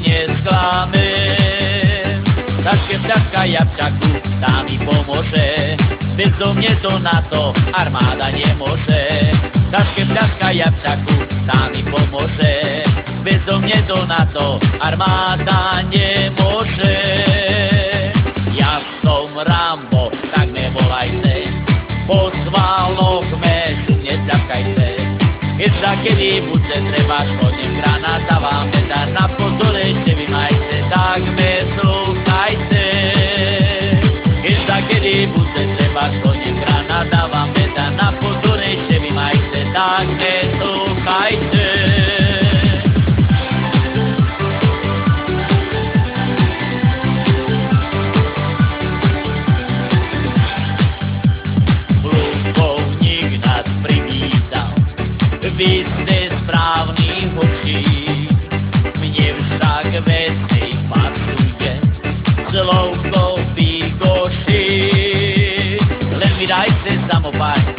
nesklamem. Taške vďaka Japčaku, tá mi pomôže, bezo mne to na to armáda nemôže. Taške vďaka Japčaku, tá mi pomôže, bezo mne to na to armáda nemôže. Ja som Rambo, tak me volajte, po svaloch me neťapkajte. Keď sa kedy bude treba škodným granát dávame, tak na pozore ešte vy majte, tak me slúchajte. Keď sa kedy bude treba škodným granát dávame, tak na pozore ešte vy majte, tak me slúchajte. Vy ste správny hoší, mne však veci pasuje, zlovko vy koši, len mi dajte samopať.